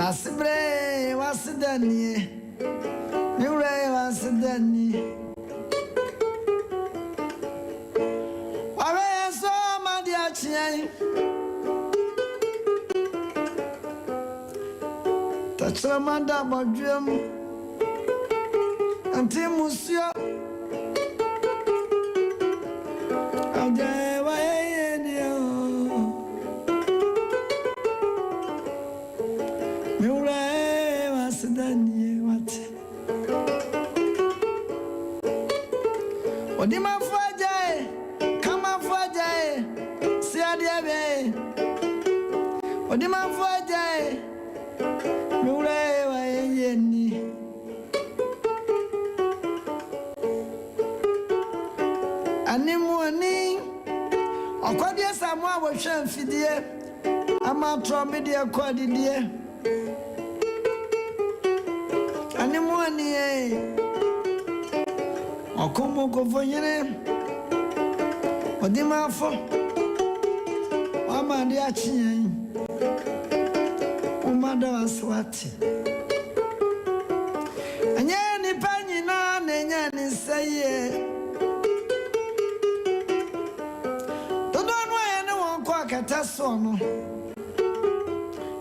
Asibre was done. Mure was done. I saw my dear Chien. Touch a man double drum until Monsieur. Odima Fajae, Kama Fajae, Siadiabe, Odima Fajae, Murewa Yeni. Animoni, Aquadia Samoa was shan fidie, Ama Tromedia Quadidie. Animoni, Okomo Govonyere, Odima Fo, Amadi Achi, Umada Swati. And Yanni Panina, Nanny say, don't know anyone quack at us on.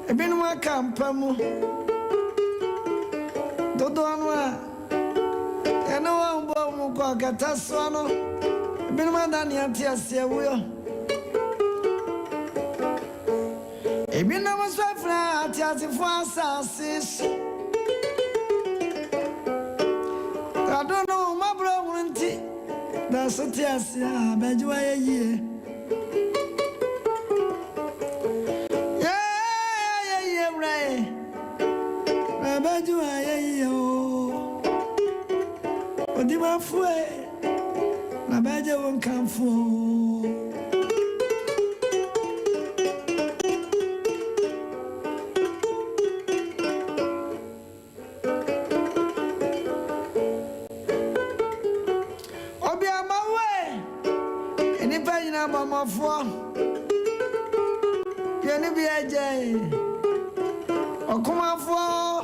A bin wa campamu, don't know. No one will get us one. Been my Daniel Tiasia will. A bin I was so flat as if once I sis. I don't know my brother. That's a Tiasia, but you are a year. Yeah, right. I bet you are a year. Odima fue na baje won kanfo obi amawe eni pa nyina mamafo ye ni bi aje okumafo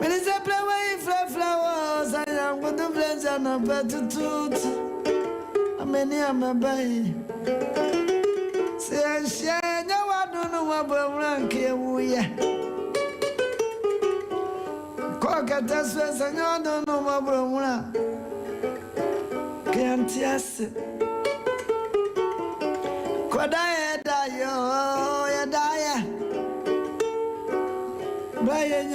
menise play flowers I with the friends and a better tooth. I mean, I'm a bay. Say, share, no, I don't know what rank here. We cock at us, and I don't know what rank. Can't yes. Could I die? Oh, you die. Brian,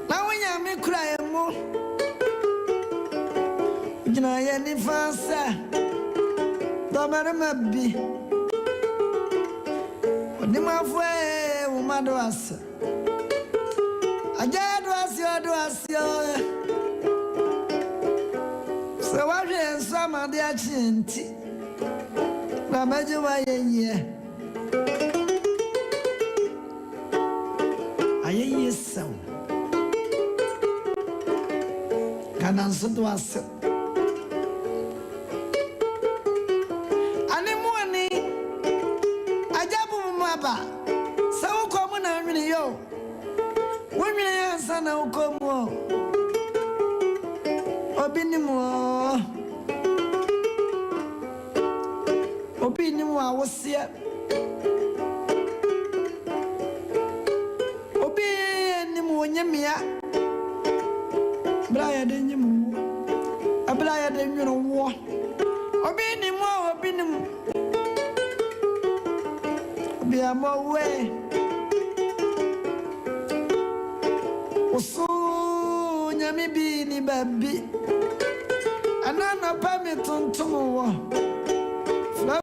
now when you make cry more. I any fancy, don't matter, maybe. What the mafia, woman, was I just was your. So, what is some of the chinty? Mamma, why a year? I hear so. Can answer to us. So come on, really, yo. Women answer now, come on. Opinion, I was here. Opinion, Yamia. Brian, then you move. A Brian, then you know war. Opinion. Be a more way. So, Yami be ni baby. And I'm not permitted to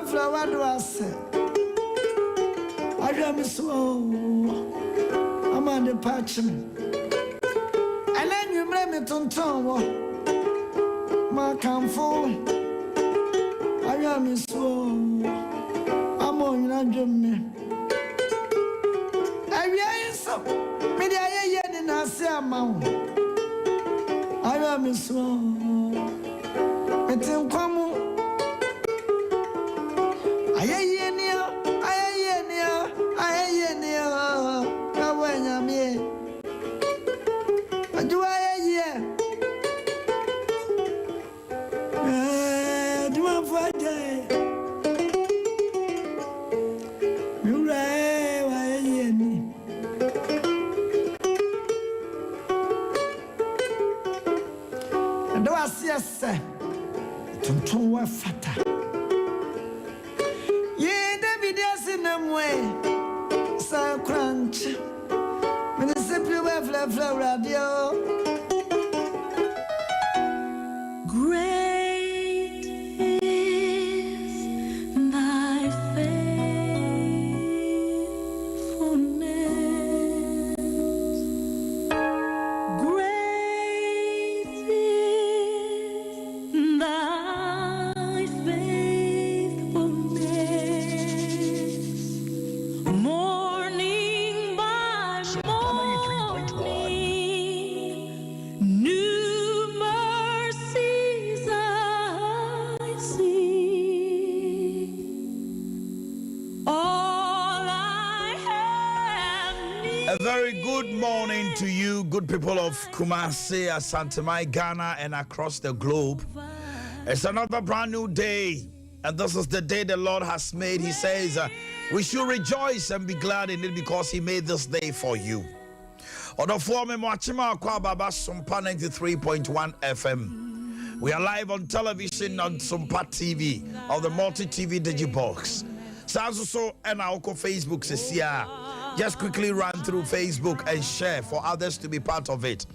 flower do I say. I am so. I'm on the parchment. And then you blame it on tongue. My comfort. I am so. I'm on your dream. I so. Maybe I ain't in a sermon. I am so. It's in common. I yes, Tonton wa fata. Ye David yes in them way. So crunch. When the simple way flow radio. Great is thy faithfulness. Great is thy faithfulness. Morning by morning, new mercies I see. All I have A very good morning to you, good people of Kumasi, Asante Mai, Ghana, and across the globe. It's another brand new day, and this is the day the Lord has made. He says, we should rejoice and be glad in it because He made this day for you. Odofo me mwachima kwa baba Sumpa 93.1 FM. We are live on television on Sumpa TV of the Multi TV Digibox. So and our Facebook says here. Just quickly run through Facebook and share for others to be part of it.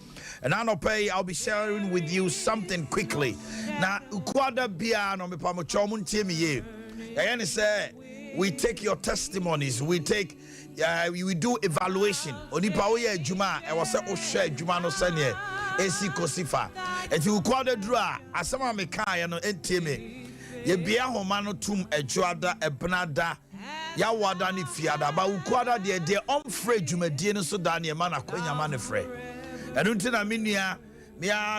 And I'll be sharing with you something quickly. Now, ukwada bia no me pamochomun temiye. And say we take your testimonies, we do evaluation. Onipa oye juma e wase o share juma no sene esi kosifa. Eti ukwada dra asama me kan no entieme. Ye bia homa no tum ejuada ebnada ya wada ni fiada ba ukwada de omfre dwumadie no so da ne ma na kwanya ma ne frɛ ɛno nti na menua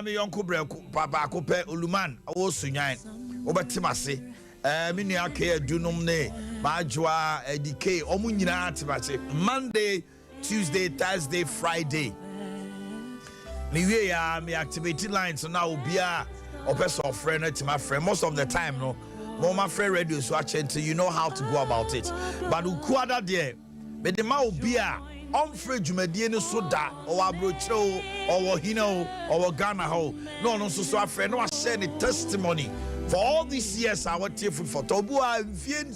me yonko breku papa akopɛ oluman wo sunyan wo betimase menua ka adunum ne maajwa edike omu nyina timase Monday, Tuesday, Thursday, Friday me we ya me activate lines so now obia opesa ofre no tima frɛ most of the time no my friend radio so actually you know how to go about it. But ukwada there, but the ma obia omfre dwumadie no so da or abrochro or hino or Ghana ho no so afre no share the testimony for all these years I want you for tobua mfien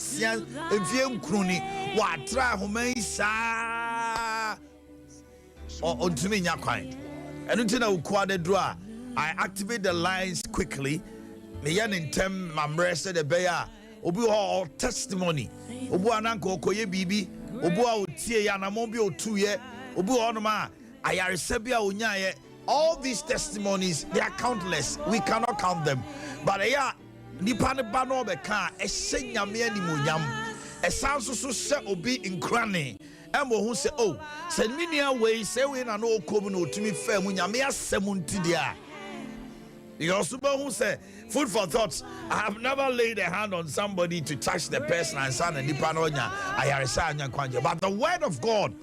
kruni wa tra homan sa o ntumi nya kwan enu tina ukwada dra I activate the lines quickly. Me yan in tem mamre said the bear obi all testimony obu ananko okoye bibi obu a otie ya na mo bi otu ye obu onoma ayaresebia onyaye. All these testimonies, they are countless, we cannot count them, but yeah nipa ne ba no be ka ehye nyame animonyam esanso so se obi nkrane emo hu se oh se minia we se we na no okom na otumi fa mu nyame asem ntidia. You also who say food for thoughts. I have never laid a hand on somebody to touch the person and son and dipanonya. But the word of God,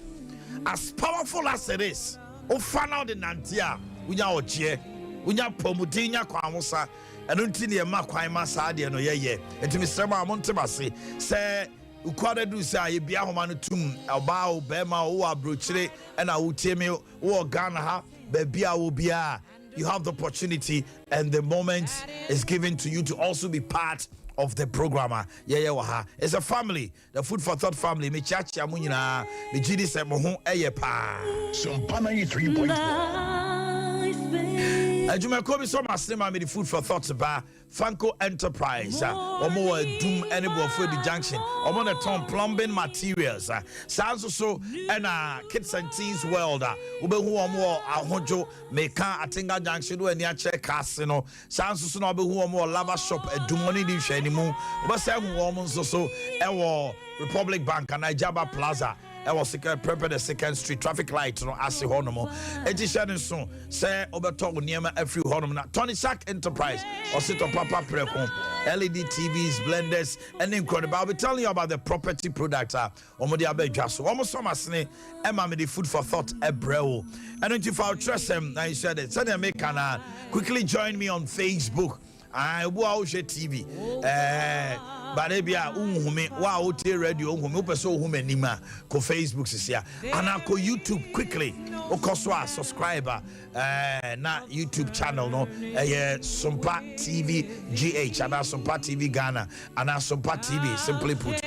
as powerful as it is, found out in Nantia, unya ochie, unya pomutinya kwamusa, and untini ma kwaima sadi no ye. And to Mr. Montemasi say ukwada do say bia homanu tum about bema o abrochire and a utemi o Ghana ha bebia wo bia. You have the opportunity and the moment is given to you to also be part of the programmer. It's a family, the Food for Thought family. Me chachi amunyina, me jidi se mohu eye pa. Sumpa 93.1. Jumakobi so masema me the Food for Thought ba Fanco Enterprise. Omo Doom Enable for the junction. Omo the Tom plumbing materials. Sounds so and kids and teens world. Ube hu omo ahojo meka atinga junction do eni ache casino. Sounds so no be hu omo lava shop edumoni di hwe animu. Ube say hu omo so ewo Republic Bank and Ijaba Plaza. I was prepare the 2nd Street traffic light no ase honomo edition so say obeto niema every honomo Tony Shack Enterprise or sit on papa preko LED TVs blenders and incredible. I'll be telling you about the property product omodi abedwa so almost some asne ema me the Food for Thought ebreo and if you trust them now you said it so they make quickly join me on Facebook I will TV Barabia unhume wa ote radio unhume upeso unhume nima ko Facebook sisia ana ko YouTube quickly okoswa subscriber na YouTube channel no Sompa TV GH ana Sompa TV Ghana ana Sompa TV simply put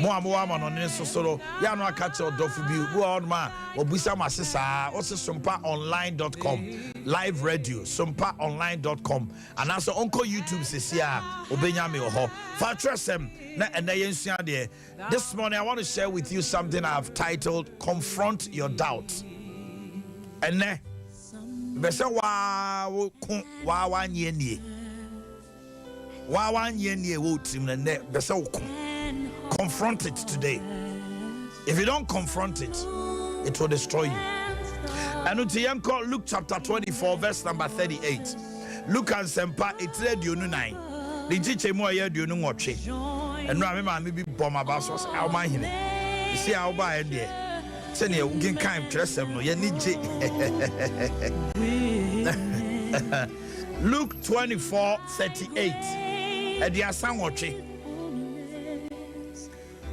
mo ama no ne sosoro ya no aka che odofu bi wo on ma obusa masesa o se sompaonline.com live radio sompaonline.com ana so onko YouTube sisia obenya me ho fa tresem na enayensua de. This morning I want to share with you something I've titled Confront Your Doubts. Ene bese wa nye nie wo tim na ne bese wo confront it today. If you don't confront it, it will destroy you. And Utiyanko, Luke chapter 24 verse number 38. Luke and Sempa itre dionu 9. Lijiche mo ye dionu ngotwe. Eno amema me bi bom abasos alma hine. Isi alba e de. Se ne ugin kan tresem no ye nije. Luke 24:38. E dia san ngotwe.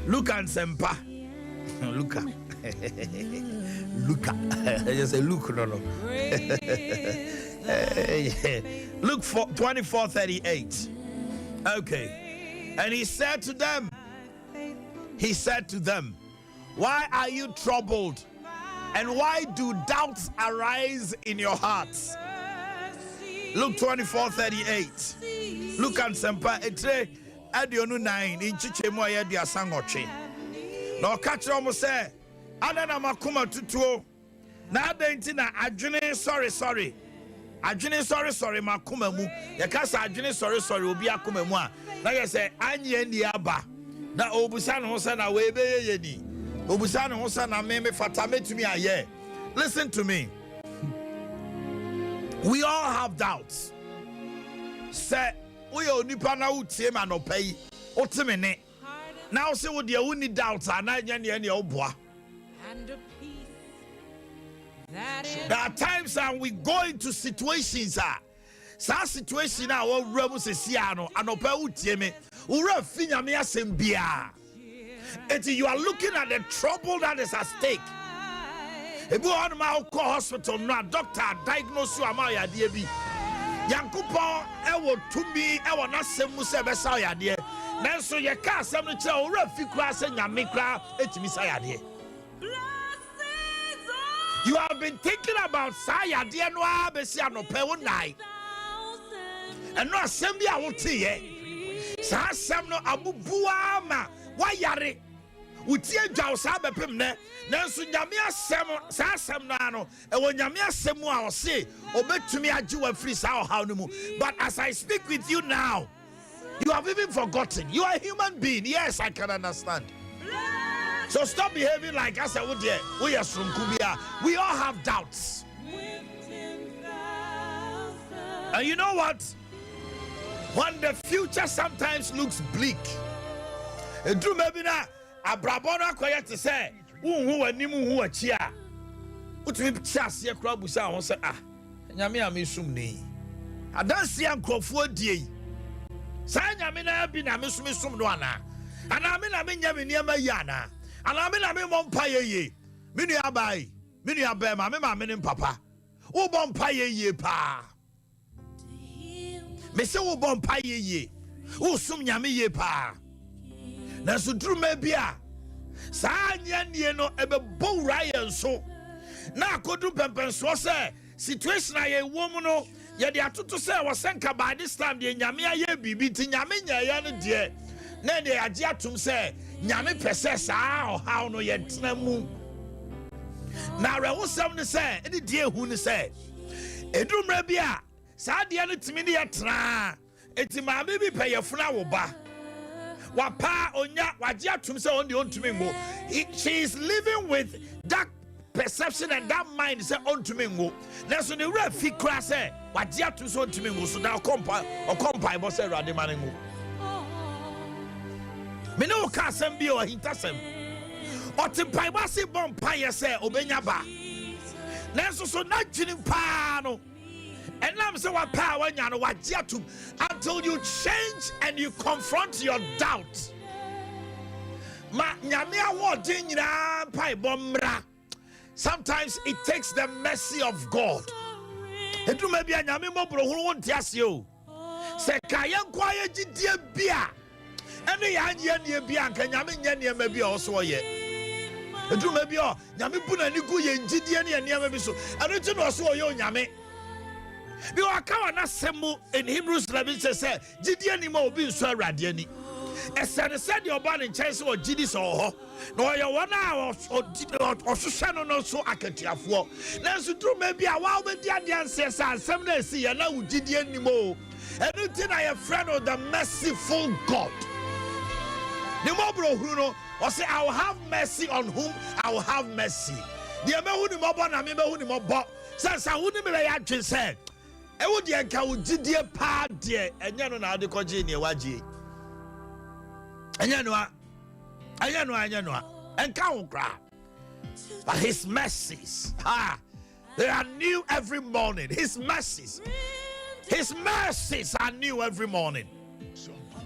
Luke and Sempa. Luca. Luca. I just say Luke, no. Luke 24:38. Okay. And he said to them, why are you troubled? And why do doubts arise in your hearts? Luke 24:38. Luke and Sempa etre adionu 9 in chichemu ayedi asangoche. No catch almost say, Adana makuma tutuo. Na adenti na adwene sorry. Adwene sorry makuma mu. Yakasa adwene sorry obi akuma mu a. Na ye say anye ni aba. Na obusa no say na we be ye ni. Obusa no say na me fata metumi aye. Listen to me. We all have doubts. Say we onipa na utie ma no pay. Otemene. Now say what you need doubts and I oboa. There are times that we go into situations situation our remus siano and opa utieme ura finya me asembia. You are looking at the trouble that is at stake. Ebu on my hospital no doctor diagnose you amaya debi. Yankupo ewo tumi ewo na semu se besa ya de. Nanso ye ka asem no kire ora fikura se nyame kra etimi sayade. You have been thinking about sayade no abesi anope wonai. And no asem bia wote ye. Sa asem no abubuwa ma wayare. Utie dwa sa bepem ne. Nanso nyame asem sa asem no ano e wo nyame asem a o se obetumi agi wa free sa o haw no mu. But as I speak with you now, you have even forgotten. You are a human being. Yes, I can understand. So stop behaving like us. We are from Kubia. We all have doubts. And you know what? When the future sometimes looks bleak, do maybe na abrabona kwaya to say, who animu who a chia. Utumi chas ye krabusa won say nyame amesum ni. Adansi ankofo die. Sanya me na bi na mesum no ana. Ana me na me nya me niam yana. Ana me na me mompa ye. Me nu abai. Me nu abai ma me ne papa. Wo bompa ye pa. Me se wo bompa ye. Wo sum nya me ye pa. Na so dru ma bia. Sanya nie no ebe bo ryan so. Na akodu pempenso se situation aye wo mu no. Ye de atoto say wasenka by this time de nyame aye bibi ti nyame nyaya no de na de age atum say nyame pese saa o how no ye tena mu na rewosam ne say e de ehu ne say edumra bia saa de no timi ne yetra eti maame bi peyefuna wo ba wapa onya wage atum say on de ontumi ngo. She is living with that perception and that mind say on to me go. Now so the refi cry say wajia to so to me go so now compa bo say rade man go. Me no ka sem bi o hintasem. Otimpa ba se bompa ye say obenya ba. Now so na jini pa no. And I'm so power until you change and you confront your doubt. Sometimes it takes the mercy of God. Edu maybe anyame mobro hu won tiasio. Se kayen kwaye gidie bia. Ene ya anye ne bia anka nyame nya ne ma bia oso ye. Edu maybe o nyame bu na ni gu ye ngidie ne ma bi so. Anu ti no oso ye nyame. Bi o aka na semu in Hebrews 11 say gidie ni ma obi nso awrade ani. Esene said your born in chance or gidis or no your 1 hour or Sushano no so akatiafo. Nanso do maybe a while with the ancestors and some days see and now Gidi anymore. And you think I am friend of the merciful God. The mobro Bruno or say I will have mercy on whom I will have mercy. The Amahuni Moban and Mimahuni Mobo says I wouldn't be actually said. I would yanka Gidi pa dear and you know now the Kojini Waji. Anyanwa, and count cry. But his mercies, they are new every morning. His mercies are new every morning.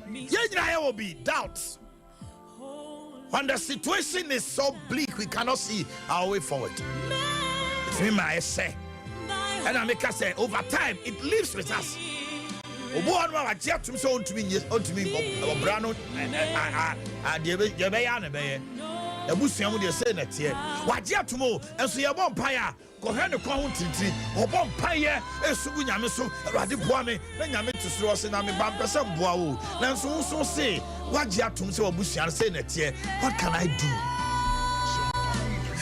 There will be doubts. When the situation is so bleak, we cannot see our way forward. It's me, I say, and I make us say, over time, it lives with us. Obuanu wa tia tum so ontumi obrano de be ya na be ye ebusuamu de se na tie wa tia tum o enso ye bom paya ko hwe ne ko ho titiri obom paye esugu nyame so awade boa me na nyame tusuro se na me ba mpese boa o na enso so se wa tia tum se obusuan se na tie. What can I do?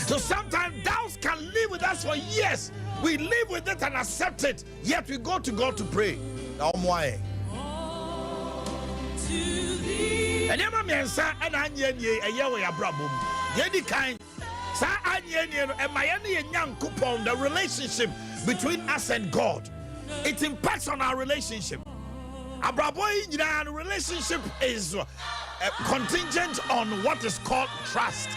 So sometimes doubts can live with us for years. We live with it and accept it, yet we go to God to pray. And Yamamiansa and Anya a yawa brabum. Yedi kind, Sa Anya and Miami and young coupon, the relationship between us and God. It impacts on our relationship. A braboy relationship is contingent on what is called trust.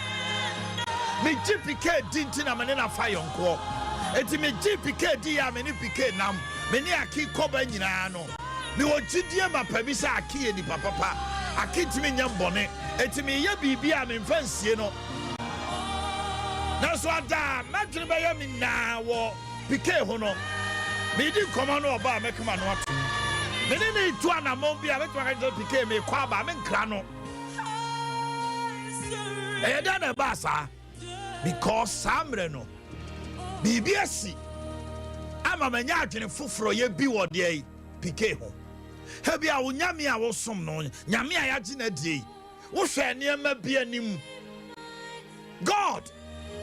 Me GPK dintina manena fire. Eti me GPK dia meni PK nam meni aki koba nyina no me ogidie ma pabisa aki eni papa aki timi nyambone eti me ye bibia me mfansie no na so ada madwene be ye me na wo PK ho no me di koma no oba mekema no ato me ne tu anamon bia mekema ka PK me kwa ba me nkra no da na ba sa because samre no BBSC ama manya adwene foforo ye bi wo de PK ho ha bia wo nyame a wo som no nyame a yaje na die wo hwe niam bi anim. God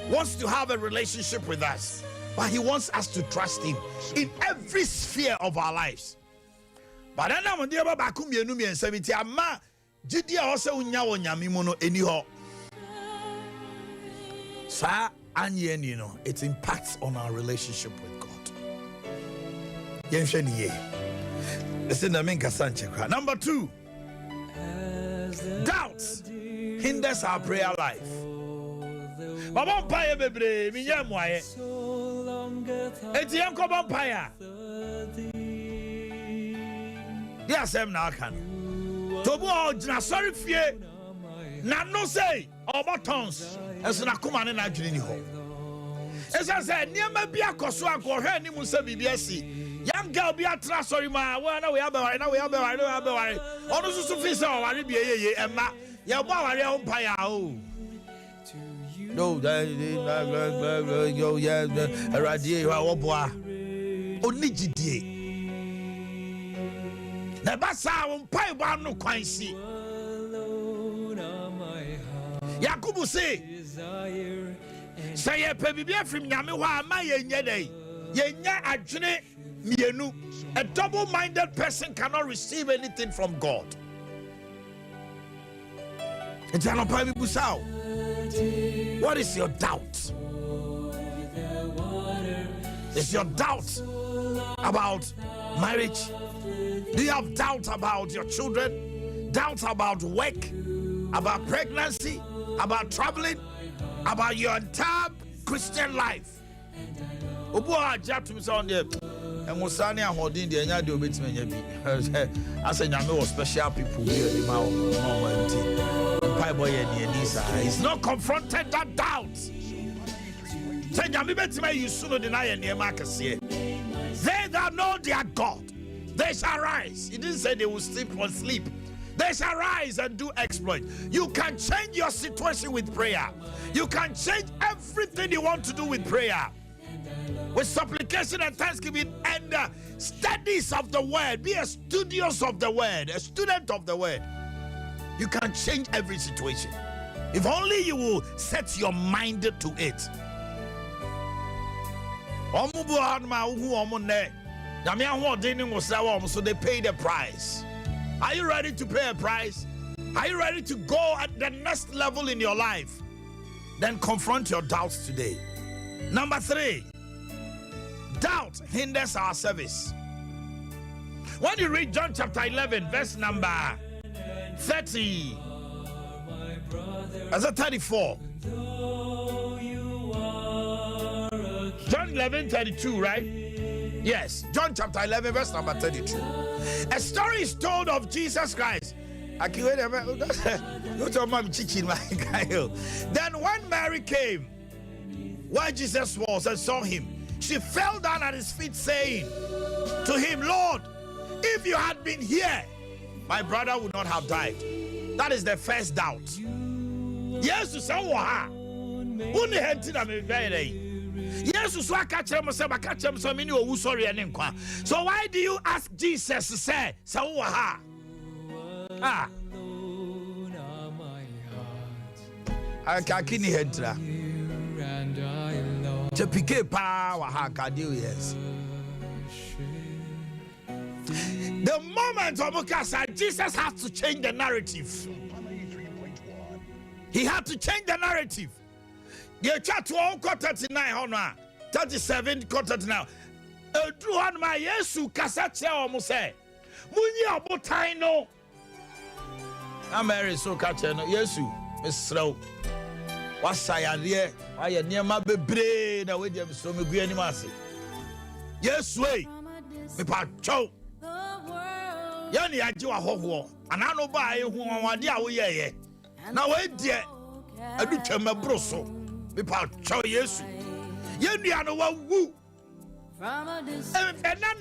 wants to have a relationship with us, but he wants us to trust him in every sphere of our lives. But then am de ba ku mienu mi ensabiti ama gidi a wo se unya wo nyame mu no eni ho sa. And you know, it impacts on our relationship with God. Listen to me, Number 2, doubts hinders our prayer life. Mama Paya Bebre, Minyamwaye. Etiam Koban Paya. Yes, I'm now can. Tobu, sorry, fear. Nano say, or buttons, as an Akuman and Adrini home. As I said, near my beer Koswak or her name was BBSC. Young girl be a trust, sorry, ma, well, we have a right now, we have a right. Almost to fish our Arabia, and ma, your boy, own pie. No, yo, yeah, a radio, our boy. Only GD. The Bassa won't pay one no quite see. Yakubu say ye pebibia from nyame wa ma ye nyedai ye nya adwene mienu. A double-minded person cannot receive anything from God. What is your doubt? Is your doubt about marriage? Do you have doubt about your children? Doubt about work? About pregnancy? About traveling? About your entire Christian life? and was sunny and holding the anya do bit me as a nyame special people here the mouth boy and Nisa. He's not confronted that doubt. Say nyame bet me you soon deny and near Marcus here. They that know their God, they shall rise. He didn't say they will sleep or sleep. They shall rise and do exploit. You can change your situation with prayer. You can change everything you want to do with prayer. With supplication and thanksgiving and studies of the word. Be a studious of the word, a student of the word. You can change every situation. If only you will set your mind to it. So they pay the price. Are you ready to pay a price? Are you ready to go at the next level in your life? Then confront your doubts today. Number 3, doubt hinders our service. When you read John chapter 11, verse number 30, as a 34. John 11:32, right? Yes, John chapter 11, verse number 32. A story is told of Jesus Christ. Then when Mary came where Jesus was and saw him, she fell down at his feet, saying to him, Lord, if you had been here, my brother would not have died. That is the first doubt. Yes, to say, so why do you ask Jesus to say, the moment of Mukasa, Jesus has to change the narrative. He had to change the narrative. The chat to 39, 37, 39. Drew on my Yesu Casatia almost say, Munya Botaino. I'm Mary so catching Yesu, Miss Slow. What's I here? I am near my brain. I wait them so me be any massy. Yes, way. Me pacho. Yani ajiwa hoho. And I know by who I want dia we ye. Now wait dear. I do tell my broso. Me pacho Yesu. Yani I know what woo. And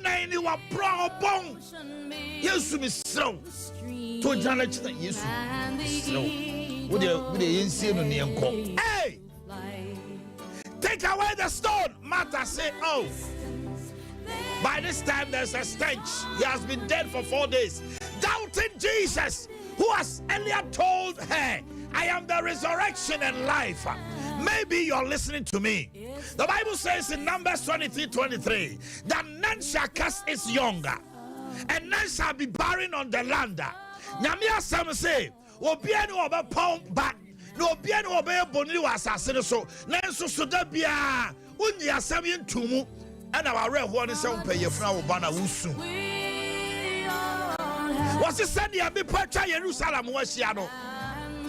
then you are pro bong. Yesu me slow. To Janet Yesu. Slow. Hey! Take away the stone. Martha said, oh. By this time there's a stench. He has been dead for 4 days. Doubting Jesus, who has earlier told her, I am the resurrection and life. Maybe you're listening to me. The Bible says in Numbers 23:23 that none shall cast its younger, and none shall be barren on the land. Nyamia Sam say, Obiano oba pound back, no Obiano oba boni was assassin so, Nanso Sudabia, Unia Samian Tumu, and our red one is on pay your flower banner wusu. Was it Sunday? I be Pacha Jerusalem Wasiano.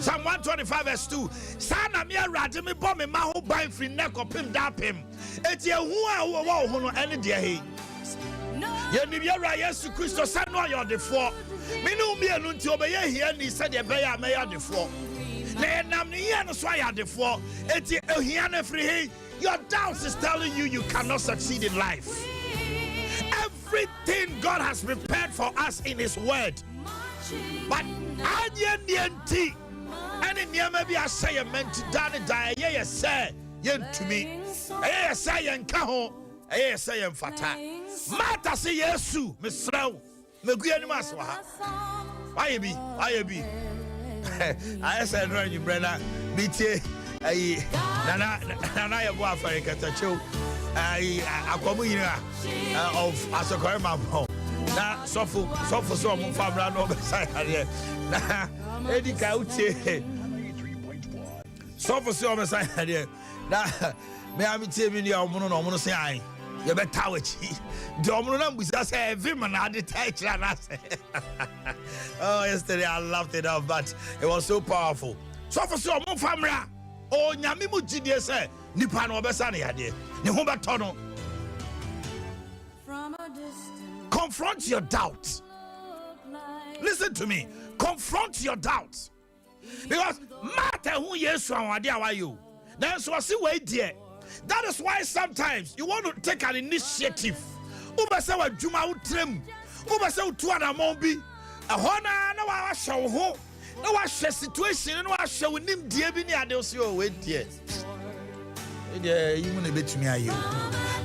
Psalm 125 verse 2. Sana mia radimi bomb ma ho ban free neck up him dap him. Eti hu a wo any dia he. Ye ni bia ra Yesu Christo say no your defo. Me no mi anu nti obeye hia ni said ye be ya me ya defo. Na nam ni ye no so ya defo. Eti ehia na free he. Your doubts is telling you you cannot succeed in life. Everything God has prepared for us in his word. But anienti any near maybe I say a meant to die, yes, say, yen to me, yes, say, and caho, yes, say, and fata. Mata say, yes, Miss Slow, Maguian Maswa. I be. I said, run you, Brenna, BT, Nana, your boyfriend, Catacho, Aquamina of Asokorma. Now, so for some Fabra no beside Eddie Couch. So for some beside here. Now, may I be telling you, I'm going to say, you better watch it. Domino was just a woman at the touch. Oh, yesterday I loved it up, but it was so powerful. So for some Fabra, oh, Yamimu GDS, Nipano Besani, Nihoba Tono. Confront your doubts. Listen to me. Confront your doubts. Because matter who yes are you. That's what see wait there. That is why sometimes you want to take an initiative. Uba say what Juma utrim. Uba say tuana mombi. A hona no wa show ho. No wa share situation no wa show nim die bi ni ade so wait there. Yeah, you want to bet me are you.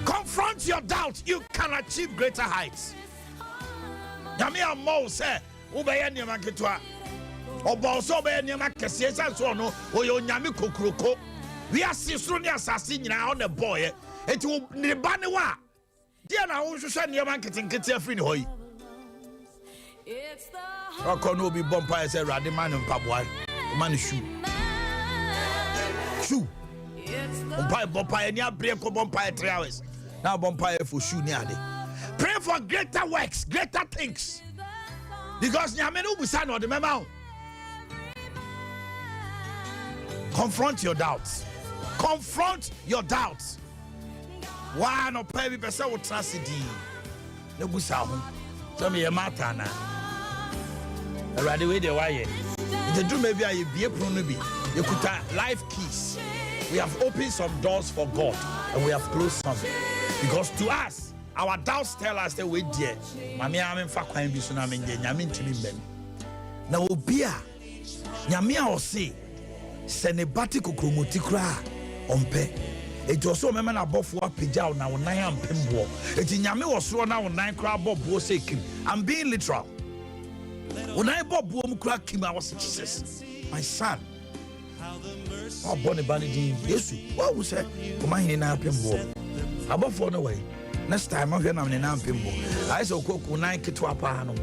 Confront your doubt. You can achieve greater heights. Yami amo say ubeye niam ketwa. Obo so obeye niam kese so no oyo nyame kokroko. We are sisro ni asase nyina on the boy. Eti ne ba ne wa. Dia na wo hwehwe niam ketenkete afri ni hoyi. Oko no bi bompa say rade man mpaboa. Man shoe. Shoe. Bompa bompa ni abre ko bompa 3 hours. Now bompa for shoe ni ade. Pray for greater works, greater things. Because nyame no busa no de mema. Confront your doubts. Confront your doubts. Why no pay be person wo tragedy. No busa ho. So me matter na. Already we dey why. The do maybe I be pro no be. You could life keys. We have opened some doors for God and we have closed some. Because to us, our doubts tell us that we dear. Mami amen fa kwan bi so na men de nyame ntimi mbem. Na obia nyame a o se se ne bati kokromoti kra ompe. Eti oso mema na bofo apagya na wonan ampembo. Eti nyame wo so na wonan kra bobo se kim. I'm being literal. Wonan bobo mu kra kim I was Jesus. My son. Oh, bonny banity. Yes, what was that? Come on in our pimbo. Above for the way. Next time I'm here, I'm in our pimbo. I saw cook 9 to a pano.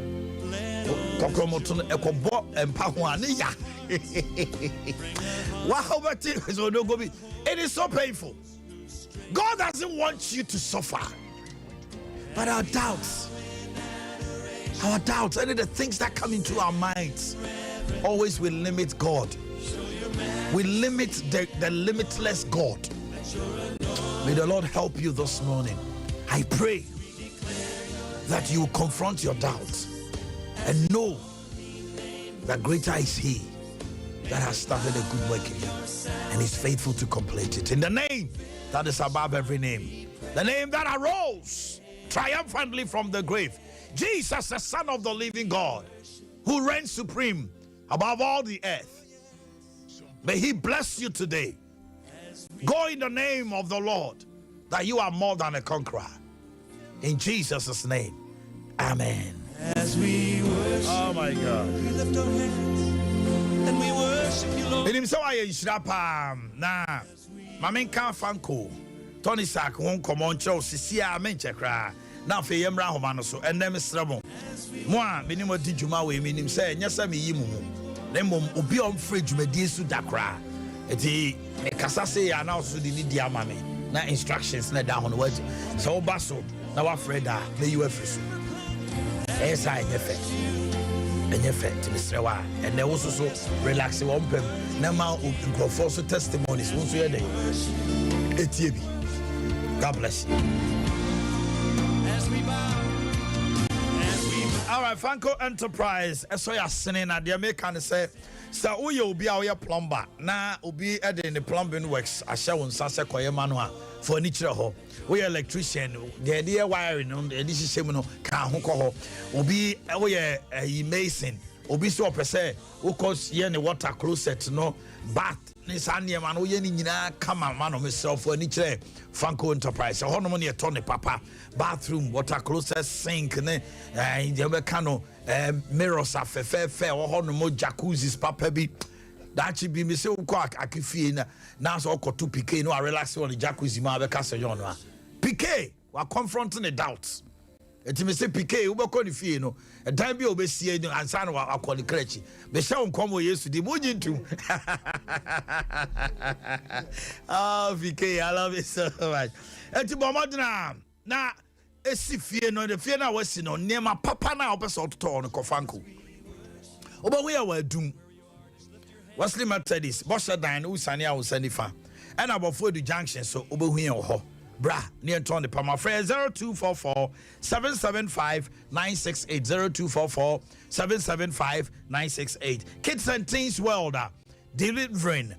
Cockromoton, a cobo, and pahuania. Wow, but it is no go be. It is so painful. God doesn't want you to suffer. But our doubts, and the things that come into our minds, always will limit God. We limit the limitless God. May the Lord help you this morning. I pray that you confront your doubts and know that greater is He that has started a good work in you and is faithful to complete it. In the name that is above every name, the name that arose triumphantly from the grave, Jesus, the Son of the living God, who reigns supreme above all the earth. May He bless you today. Go in the name of the Lord, that you are more than a conqueror. In Jesus' name, amen. As we worship, oh my God. we lift our hands and we worship you, Lord. Minim sawa ye nhyirapa na mamenka fanko Tony Sack won common show sisia menche kra na fe yemra homa no so enem sremo mo a minim odi djuma we minim say nyasa me yi mu Lemom obi on free dwumadi su dakra eti me kasa say ya na so di ni dia mame na instructions na da hono waji so oba so na wa freda na you afri so esa enyefe ti misrewa and there also so relax one pem na ma nkrofo so testimonies won so ye dey etie bi. God bless you. All right, Franco Enterprise. So you're saying that the American say, so we will be our plumber. Now we'll be adding the plumbing works. I shall say koye manua furniture ho. We electrician. The idea wiring on the edition no can ho. We'll be a mason. We'll be so per se. Of course, ye the water closet no bath. Nisanya man we ni nyina kama man myself furniture. Franco Enterprise. So hono money turn papa bathroom water closet sink ne kano mirrors afefe or hono mo jacuzzis papa bi that should be me say ko akifie na so okoto PK no I relax on the jacuzzi ma be kase yon no PK we confronting the doubts. Eti me say PK we ko ni fie no e dan bi obesie no ansa no akọ the crèche be sha nkom wo Yesu di mo nyintu. Oh PK, I love it so much. Eti bomodna na esi fie no the fie na wasi no nema papa na obeso to no kofanko oba we ya wadum Wesley Methodist bosha dan usane a usani fa and abofo du junction so obehu ye ho bra near Tony Pama Fred 0244 775 968 0244 775 968. Kids and Teens World delivering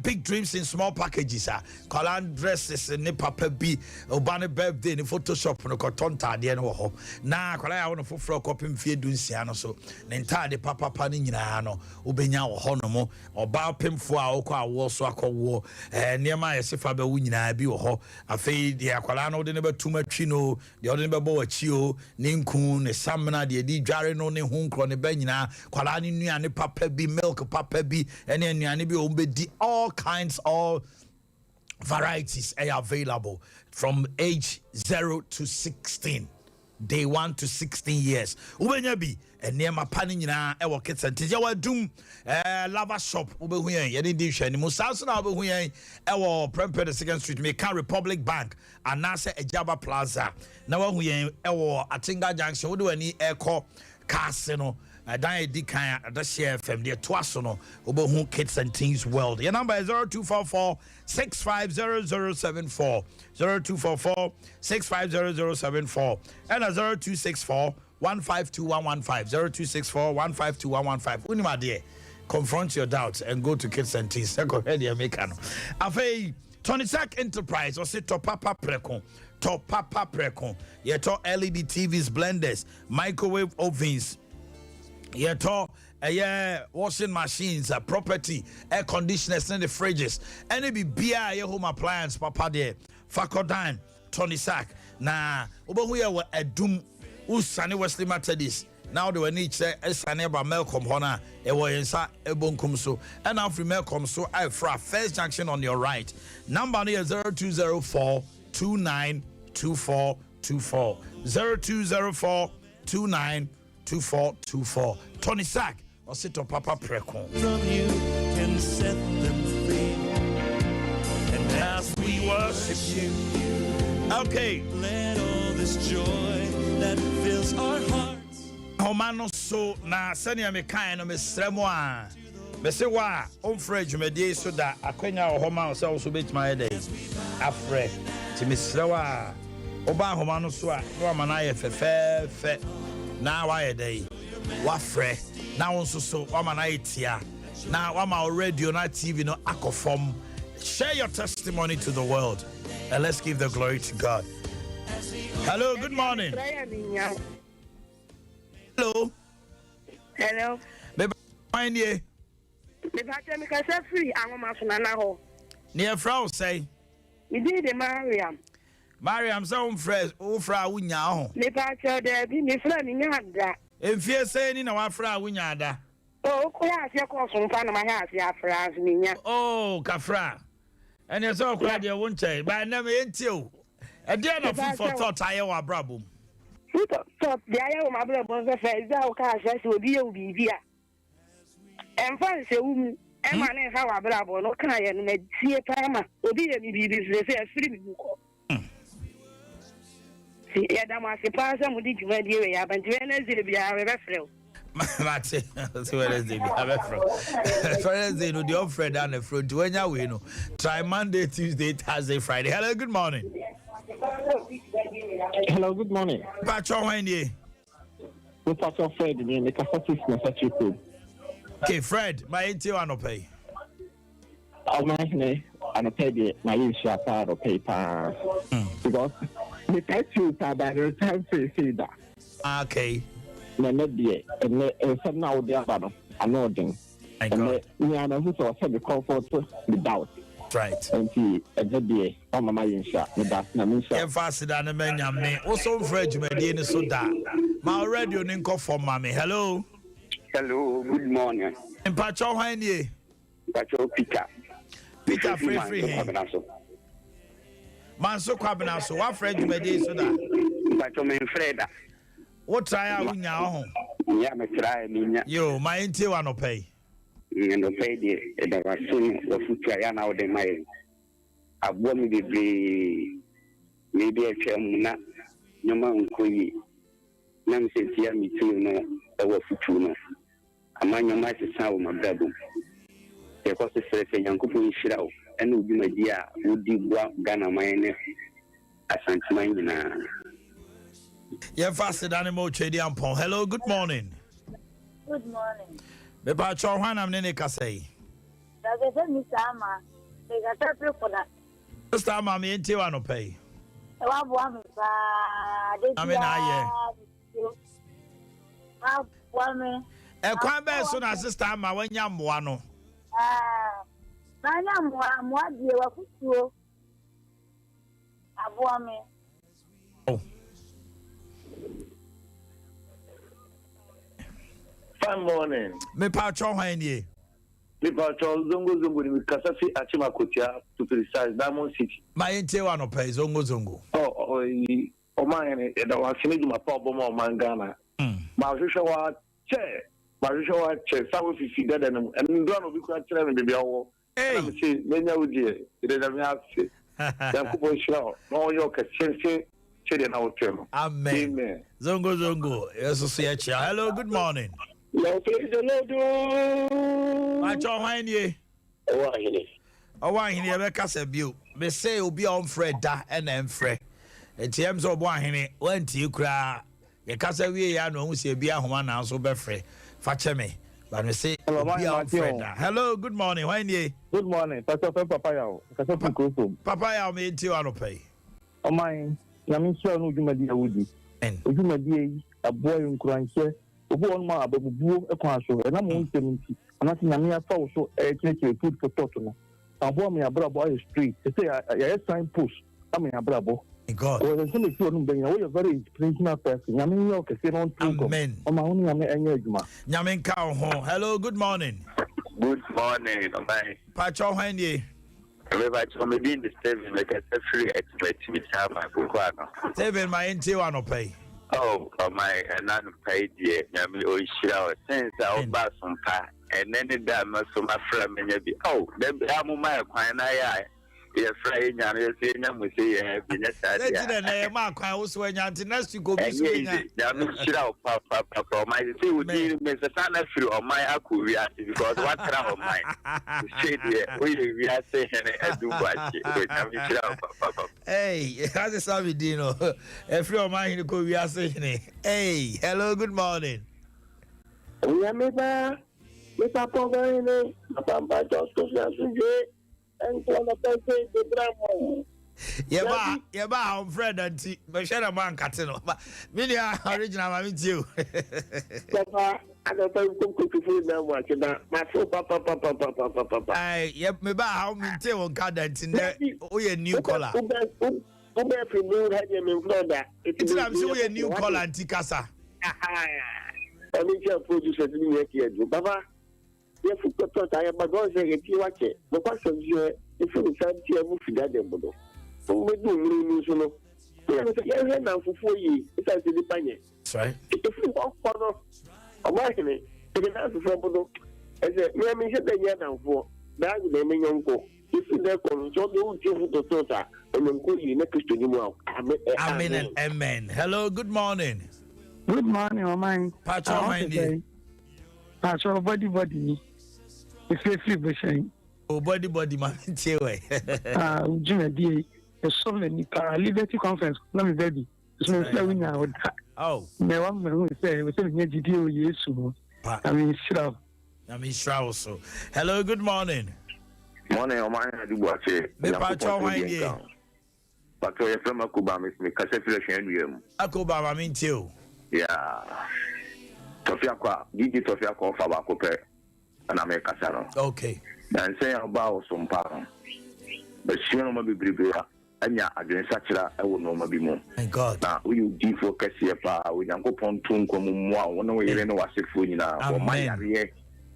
big dreams in small packages. Color dresses and ne papa bi obane birthday in Photoshop no kotonta de no ho. Na kwala ya wono foforo kopim fie dunsia no so. Ne ntade papa pa ni nyina no obenya wo ho no mo. Oba pemfo a okọ awo so akọwo niema yesefa ba wu nyina bi wo ho. Afei de akwala no de ne betum atwi no, de ode ne bebo wachi o, ne nku ne samna de di dware no ne hu nkro ne ba nyina. Kwala ni nuane papa bi milk papa bi ene nuane bi o mbedi all kinds of varieties are available from age 0 to 16. Day 1 to 16 years. Ubenyabi and near my panning na ewa kids and tijawa doom lava shop ubehuyen yedi dish and musasa na ubehuyen ewa Prempeh the 2nd Street Meka Republic Bank and Nasa Ejaba Plaza. Na wahuyen ewa Atinga Junction udu any echo casino. Dan di kan da share FM de toasono obohu Kids and Teens World. Your number is 0244 650074 0244 650074 and 0264 152115 0264 152115. Unima dear, confront your doubts and go to Kids and Teens. Go ahead here make ano. Afei Tony Sack Enterprise or say top papa prekon. Top papa prekon. Ye to LED TVs, blenders, microwave ovens. Yeto washing machines, property, air conditioners, and the fridges. Any be beer, your home appliance, papa there. Fakodan, Tony Sack. Na we are a doom Usani Wesley Methodist. Now they were need say Sani about Malcolm Hona, a way inside a bonkum so. And now from Malcolm so I fra first junction on your right. Number near 0204 292424 0204 292424. Tony Sack or sit on Papa Prekon. From you can set them free. And as we worship you, okay. Let all this joy that fills our hearts. Homano so na senia me kan no mesremo a. Me se wa on fridge me dey so da akwanya homa so so bet my day. Afre ti mesrewa oba homano so a no ma na ye fe. Now why day? Wafre. Now also so wamana itia. Now wama radio na TV no akofom. Share your testimony to the world. And let's give the glory to God. Hello, good morning. Hello. Hello. Baby, find you. Near Frau say. We did the Mariam. Mariam, so fresh, Ufra Winya. Nepacho there be me friend in Yada. If you're saying in our Fra Winyada. Oh, class, your course from my house, your friends, Minya. Oh, Kafra. And you're so glad you won't say, but I never until a day of food for thought I owe brabo. Who thought the eye of my brother was a face, thou canst will be a here. And fancy, Emma and how I brabo, no kind and see a timer, will be a baby, say a free. Yeah, that was a person who did you when you have and Wednesday be a referral. That's Wednesday. Wednesday, no, the old friend down the front. When you win, try Monday, Tuesday, Thursday, Friday. Hello, good morning. Hello, good morning. Pacho, when you? Pacho Fred, in the Catholic. Okay, Fred, my ATO pay. Oh, my name, and pay my issue part of paper because. The tattoo by the time to see that. Okay. Maybe and some now they are about annoying. And we are not so the comfort without. Right. And see a good day on my insha. That's Namisha. Faster than a man, me. Also, Fred, you may in so that. My radio ninko for mommy. Hello. Hello, good morning. And Pacho, when you? Pacho Peter. Peter, free. Manso Kwabena, so what Fred you may so that. But I'm afraid that. What try out now? Yeah, I try. Yo, my intel no pay. And the pay the vaccine of future now the mile. I want to be maybe a chairman, no man could Nancy Tia me too, no, over future. A man, your mighty sound my bedroom. Because the first young couple is shroud. And would be my dear, would be Ghana mine. asantuma nyinaa. Yeah, fasted animal trading ampon. Hello, good morning. Good morning. Me pa cho hwan am ne ka say. That's a Miss Ama. They got a people that. This time am enti wa no pay. Wa bo am ba. I mean aye. Wa bo am. E kwan be so na sister am wanya mmoa no. Na nya mo die wa futuo. Abo am. Oh. Fine morning. Me pa cho hwan nie. Me pa cho zongo ni Kasasi Achima Kotia to precise Diamond City. Ma enti wa no pay zongo. O man e da wa sine duma pa obo ma Ghana. Ma hwehwe wa che sawo fifi dada no en do no bi kwa kire me bia wo. Hey. Na me say menya wodie ide da me afi. Ya kubo shao no yo ka chense chede na hotel. Amen. Zongo. Yes so ya chia. Hello, good morning. No, praise the Lord. Ma cho hwan nie. Owa hini e be kasa bio. Me say obi on fred da and emfre. Etiam so obo ahini wanti kura. Ye kasa wie ya no hu se bia homa na so be frɛ fa che me but me say obi on fred da. Hello, good morning. Hwan nie. Good morning. Pastor Papa Yao. Pastor Pikoso. Papa Yao me enti wa no pay. O man, na me sure no dwumadi awudi. Dwumadi yi aboy nkuranche. Obu on ma ababubuo ekwan so e na mo nsem nti ana se nyame afa wo so e kire food for tot no abo me abrabo aye street e say ya sign post am me abrabo God o se me sure no be you very inspirational person nyame yo ke se no tinko o ma hu nyame anya adwuma nyame nka ho. Hello, good morning. Good morning, bye. Pa cho hwan nie. Everybody to me being the statement like a free expert with my Bukwano. Steven ma enti wa no pay. Oh, my non paid yet. Yami Oishia, since our Basumpa, and then the dam so my friend may be. Oh, then I'm my quine. You're afraid, Yami, we say, you have been a mark. I was when you're next to go. Yami, Papa, my say would be Mr. Sana through on my Akuria because what of mine? We are saying, I do watch it. Hey, how's the Savi Dino? Every of mine, we are saying, hey, hello, good morning. We are Mr. Pogani, Papa Joseph, and to the drama. Yeba, I'm Fred and but share a man catino. But many are original, I'm with you. Papa, I don't think to feel them watching that. My papa. I yep, me ba how me tell on card and in there. Oh, yeah, new color. It's I'm so a new color and Tikasa. I mean, your producer didn't here, Papa. You forgot I am a god saying if you watch it. The question is, if you can't see a movie that they would. So we do lose, you know. You have now for 4 years. It's as the panye. That's right. If you walk for a market, you can answer for Bodo. As a man said, they are now for that would name young go. If you therefore don't do the total and then go you next to you. Amen and amen. Hello, good morning. Good morning, my man. Pacho, my dear. Pacho, body. If you feel the same. Oh, body, man. Junior D. There's so many Liberty Conference. Let me ready. Oh, no one will say, we're saying, yes, I mean, sure. Also. Hello, good morning. Morning, o man do watch it. Me Pacho, my dear. Pacho, you're from Akuba, Miss Kasefilation. Akuba, I mean, too. Yeah. Sofia Kwa, Gigi Sofia Kwa Fabakope, and America Salon. Okay. And say about some power. But she will be bribia, and ya against Sachra, I will know be more. Thank God. Now, we defocus here, we don't go on to Kumwa, one way you know what's a food now, or my area,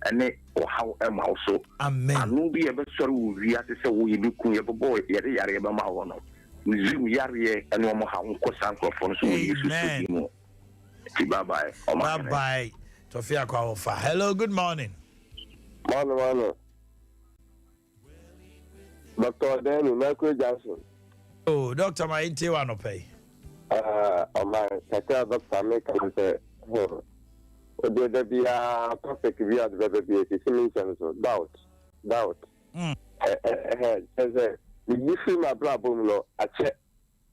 and or how am also. Amen. And will be a bit sorry, we have to say we do cool boy, Yari Yariba. We zoom Yari and no more how Kosan for so we used to more. Bye-bye. Bye-bye. Sofia Kwaofa. Hello, good morning. Morning. Dr. Danny, Michael Johnson. Oh, Dr. Mainte Wanope. My Dr. American said, oh, there be a perfect view of the baby, doubt. We give him a problem, a check.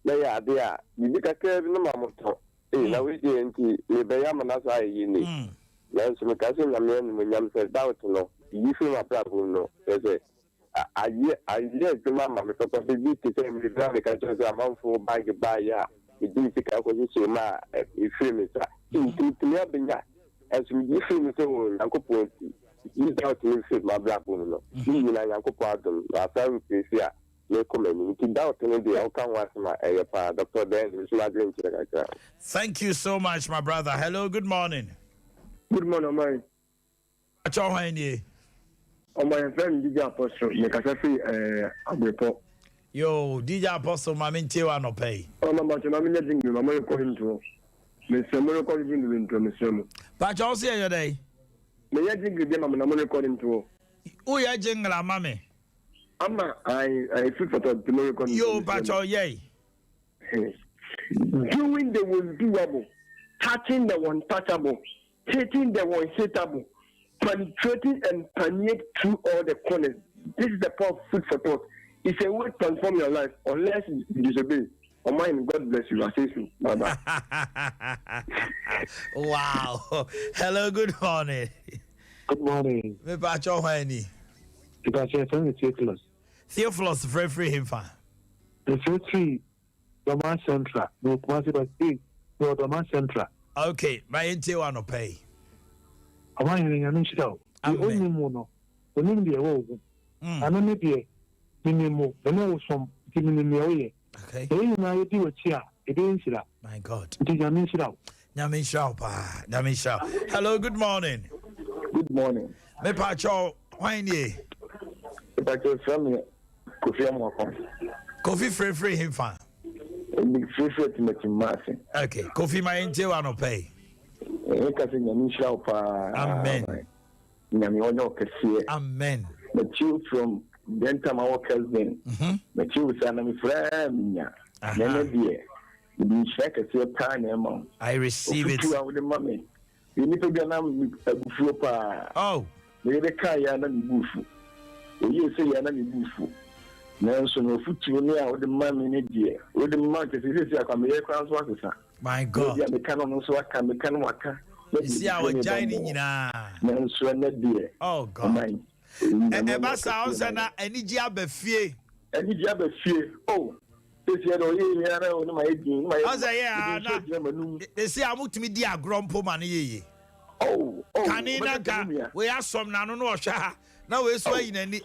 na ya ade a bibi kakra bi no mamoto na we dey nti me be ya mana so ayi ni na so me ka se na me no nyam se doubt no yi fi ma problem no say aye to mama me papa bi ti say me drive ka so amanfo bag ba ya ibi ti ka ko so ma e fi me sa ti me abenya as you fi me so yankopon yi doubt me fi ma problem no yi na yankopon adom after we see a Thank you so much, my brother. Hello, good morning. Good morning, man. What's your name? Oh, my friend, DJ Apostle. Yo, DJ Apostle, my main tewa no pay. Oh, my man, I'm getting you. I'm calling to Mr. Miracle in the Mr. But you see your day. May I think them? I'm calling to. Oh, yeah, jingle, mammy. I feel for the miracle. Yo, Pacho, yay. Doing the undoable, touching the untouchable, hitting the unhittable, penetrating and permeate through all the corners. This is the power of food for thought. It's a way to transform your life unless you disobey. Oh, mine, God bless you. I say so. Bye bye. Wow. Hello, good morning. Good morning. Me Pacho, Henny. Theophilus, free him fan. The free Doma Central. No, Doma Central. Okay, my NT one no pay. I want you to know. The only mono, the name be a woven. I don't need be a minimum, the nose from giving me away. Okay. I do a chair, it ain't that. My God. It is a minute out. Namisha. Hello, good morning. Good morning. Me Pacho, why ye? Pacho, family. Kofi free him fan. Okay, Kofi my ente wa no pay. Amen. Amen. The child from Dental workers then. The child son of friend. I receive it. You need to be an oh. Maybe Kaya and Bufu. You say you're not Bufu. Nanso no futu ni a wode man ni die wode man ke sisi aka me yakran so asesa my God ya me kan no so aka me kan waka isi a wajai ni nyina nanso na die oh God e ba sa on na eniji abafie oh isi ya do ye ni ara o ma edin ma o say ya na isi amutumi di agrompo ma ne yeye oh kanina ka we asom na no ohwa na we so ayinani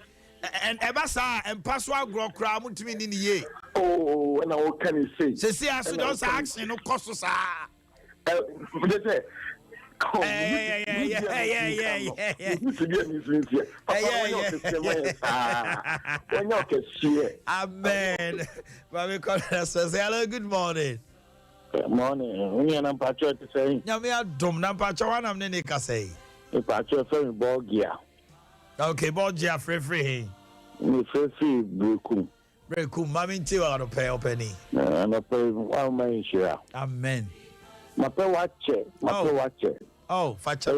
and ebasa and paswa gro kra mutimi ni ye oh and what can you say se aso don sa action no koso sa say amen Baba call us say hello good morning morning we na pacho to say nyame adom na pacho wana mne ne ka say pacho fe bogia. Okay, Bogia free. Me free brekum. Brekum, mami nti wa no pay openi. Na pay wa man share. Amen. Ma pay wache. Oh, facha.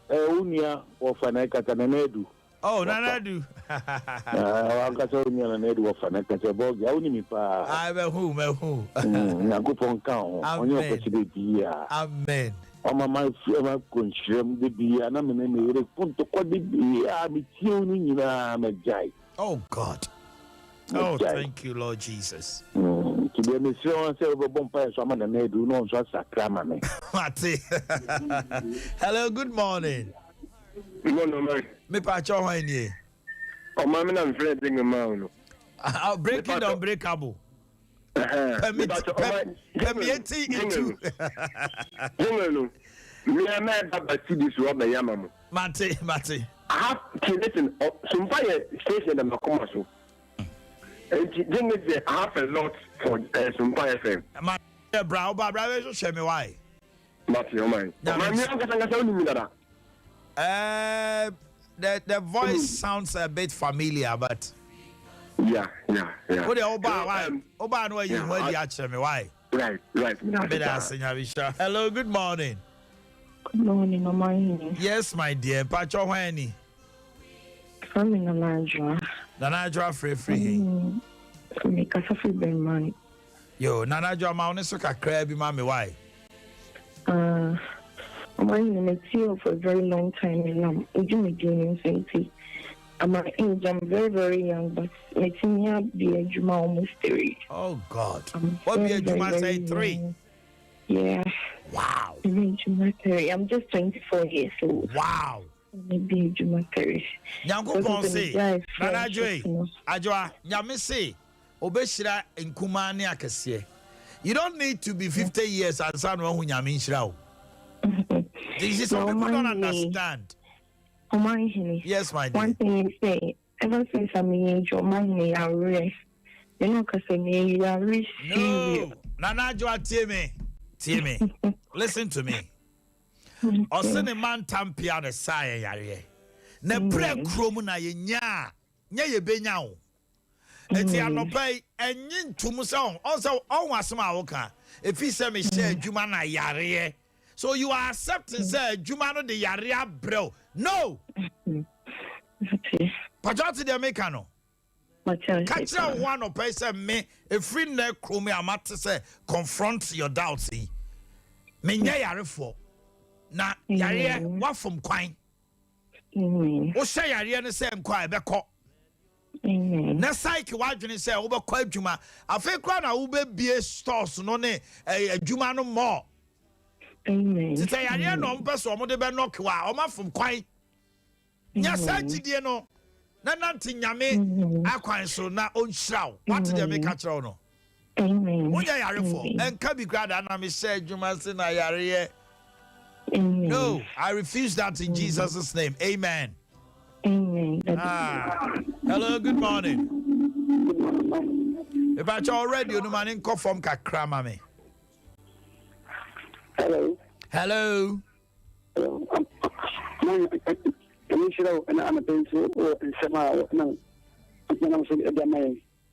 Unia wa fana kata na nedu. Oh, na nedu. Wa kata unia na nedu wa fana kata Bogia. Uni mi pa. Ah, me hu. Na kupon kan. Onyo ko chibia. Amen. Oma my consume the beer, and I'm in a punto the beer, I'm tuning in oh God. Oh, thank you, Lord Jesus. To be a mission, say over Bompire, someone and they do not just a crammer. Hello, good morning. Good morning, man. Me pacho hanye. Oh, mammy, I'm afraid a man. I'll break it unbreakable. Permeating into me am about to this rubber yamamu. Mate. I have to listen some fire station and Macomaso. And then I have a lot for some fire FM. My brow, Barbara, show me why. Matthew, mine. The voice sounds a bit familiar, but. Yeah. What the Oba no you when you actually me why? Right. Hello, good morning. Good morning, Mama. Yes, my dear. Pacho Wani. I'm in Nanajwa. Nanajwa free. Me kasa free ben man. Yo, Nana Jama, on so kakra bi mami why? I'm met you for a very long time and I'm at my age, I'm very, very young, but meeting you be a Juma almost 3. Oh God. What be a Juma say 3? Yeah. Wow. Juma 3. I'm just 24 years old. Wow. Maybe Juma 3. Nyankopon say, Nana Joy, Ajwa, Nyame say, Obeshira nkuma ne akese. You don't need to be 50 years and son who Nyame nshira. This is some people don't understand. Yes, my dear. One thing you say, ever since I'm in your mind, you rest. You know, because you are rich. No, Nana Joa, tear me. Listen to me. Or send a man tampia the sire yare. Ne pre cromuna nya ye benyao. Eti anopai enyin tumusong. Also, all was my oka. If he said me share Jumana yare. So you are accepting say Jumano de yare bro. No. Pajati de mekano. Catch one of person me a free neck chrome amate say confront your doubts. Me nya yare for. Na yare what from kwine. O say yare ne say nkwa ebeko. Na psyche wadwene say obekọ adwuma. Afa kra na wo be bie stores no ne adwuma no more. Amen. Say yare no mpeso omo de be knock wa o ma from kwine. Nya sagidie no na nanti nyame akwan so na onhyiraw. What dey make catch no? Amen. Wonya yare for enka bi grada na me say adwuma se na yare. No, I refuse that in Jesus' name. Amen. Amen. Hello, good morning. If I already you man in from kakra mami. Hello. Hello.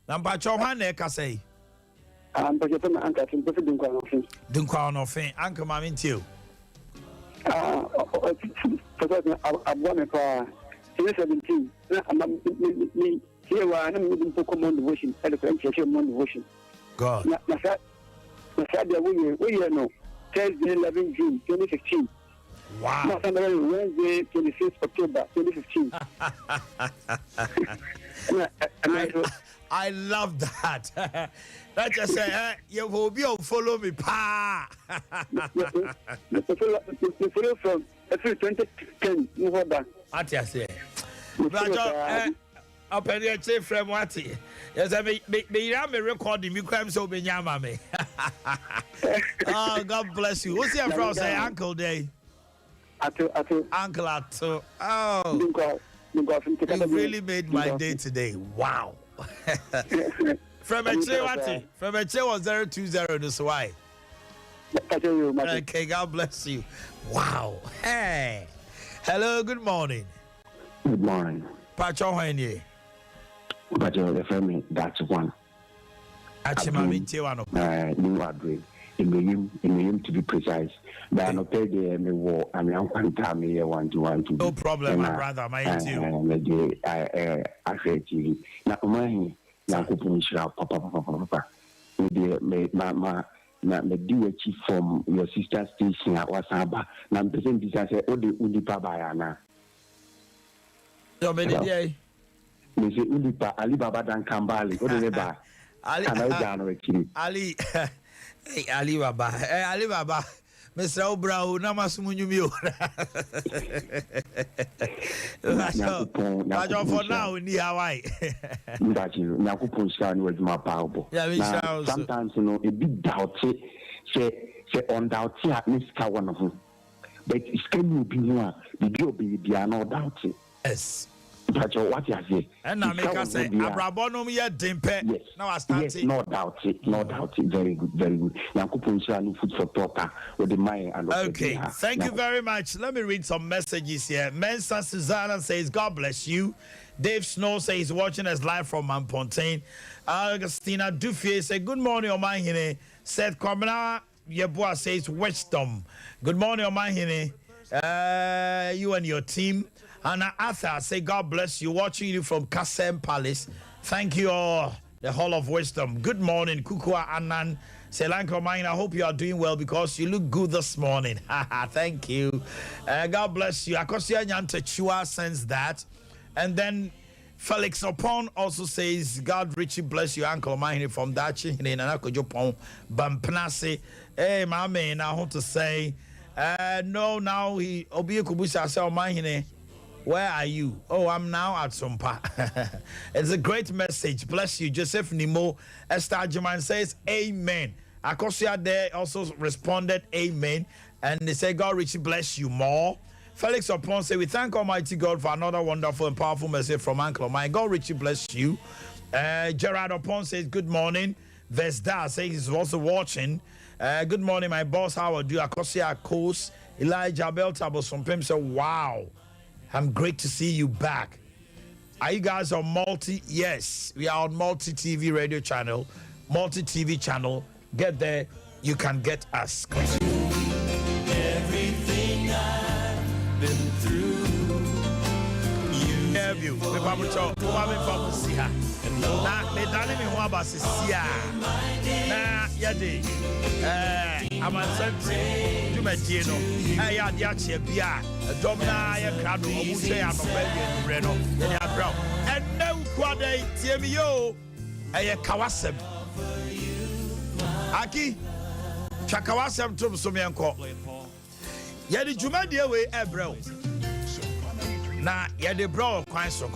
Number Chohan Eka say. I'm projecting my uncle in President Quanofi. Dunkwa no fin, Uncle Mammy too. I've won a car. 17. Me here I am moving to command devotion at the French devotion. God. Nasadia, we know. Thursday, 11 June 2015. Wow. Wednesday, 26 October 2015. I love that. That just say, you will be follow me, pa. The follow from 2010. What you say? Up in your chief from what? Yes, I mean, me recording me crime so be nyama me. Oh, God bless you. What's your from say, Uncle Day? Uncle Ato. Oh, you really made my day today. Wow. From a chair, what? From a chair was 020. This why. Okay, God bless you. Wow. Hey. Hello, good morning. Good morning. Pacho Henye. Pacho, the family, that's one. Achimami Tiwano. New address. In to be precise. But no pay the war. I mean, I'm time here 1 to 1 to. No problem, my brother. My too. I say to you. Now, my papa. Na me do chief from your sister station at Wasaba. Na present this as a odi ulipa bayana. So me dey. Me say ulipa Ali Baba dan Kambali. Odi leba. Ali. Hey Ali Baba. Hey Ali Baba. Mr. Obrao na masumunyu o. But for now in the Hawaii. That you Nakupon Shan was my power. Sometimes you know a big doubt say on doubt at least one of them. But it's can you be one the job be no doubt. Yes. But what you say? And now make us say Abrabonom ye dimpe. Yes. Now I start yes, no doubt it. No doubt it. Very good, very good. Nakupon Shan food for talker with the mind and okay. Thank you very much. Let me read some messages here. Mensa Susanna says, God bless you. Dave Snow says he's watching us live from Mampontain. Augustina Dufie says, good morning, Omahine. Seth Komina Yeboah says, wisdom. Good morning, Omahine. You and your team. Anna Arthur say, God bless you. Watching you from Kasem Palace. Thank you all. the Hall of Wisdom. Good morning, Kukua Anan. Selanko Mine, I hope you are doing well because you look good this morning. Thank you. God bless you. Akosia Nyante Chua sends that. And then Felix Opon also says, God richly bless you, Uncle Mine from Dachi. Nanako Bampnase. Hey, my man, I want to say, no, now he Obi Kubusa say, Mine. Where are you? Oh, I'm now at Sumpa. It's a great message. Bless you. Joseph Nimo Esther Jaman says, Amen. Akosia there also responded, Amen. And they say, God richly bless you more. Felix Opon say, we thank Almighty God for another wonderful and powerful message from Uncle Mine. God richly bless you. Gerard Opon says, good morning. Vesda says he's also watching. Good morning, my boss. How are you? Akosia Kos. Elijah Beltabo Sumpim said, wow. I'm great to see you back. Are you guys on multi? Yes, we are on multi TV radio channel, multi TV channel. Get there, you can get us. Everything I've been through. You. We probably talk. We probably see her. Now, they don't even want to see her. Nah, yeah, they. I'm a sentry. You may know. I had the Bia. A domina, a crowd of Muse and Reno. And no quade, TMO. A Kawasem. Aki Chakawasem to Sumianko. Yadi Juma dear way, Ebro. Na yadi bro, quite so.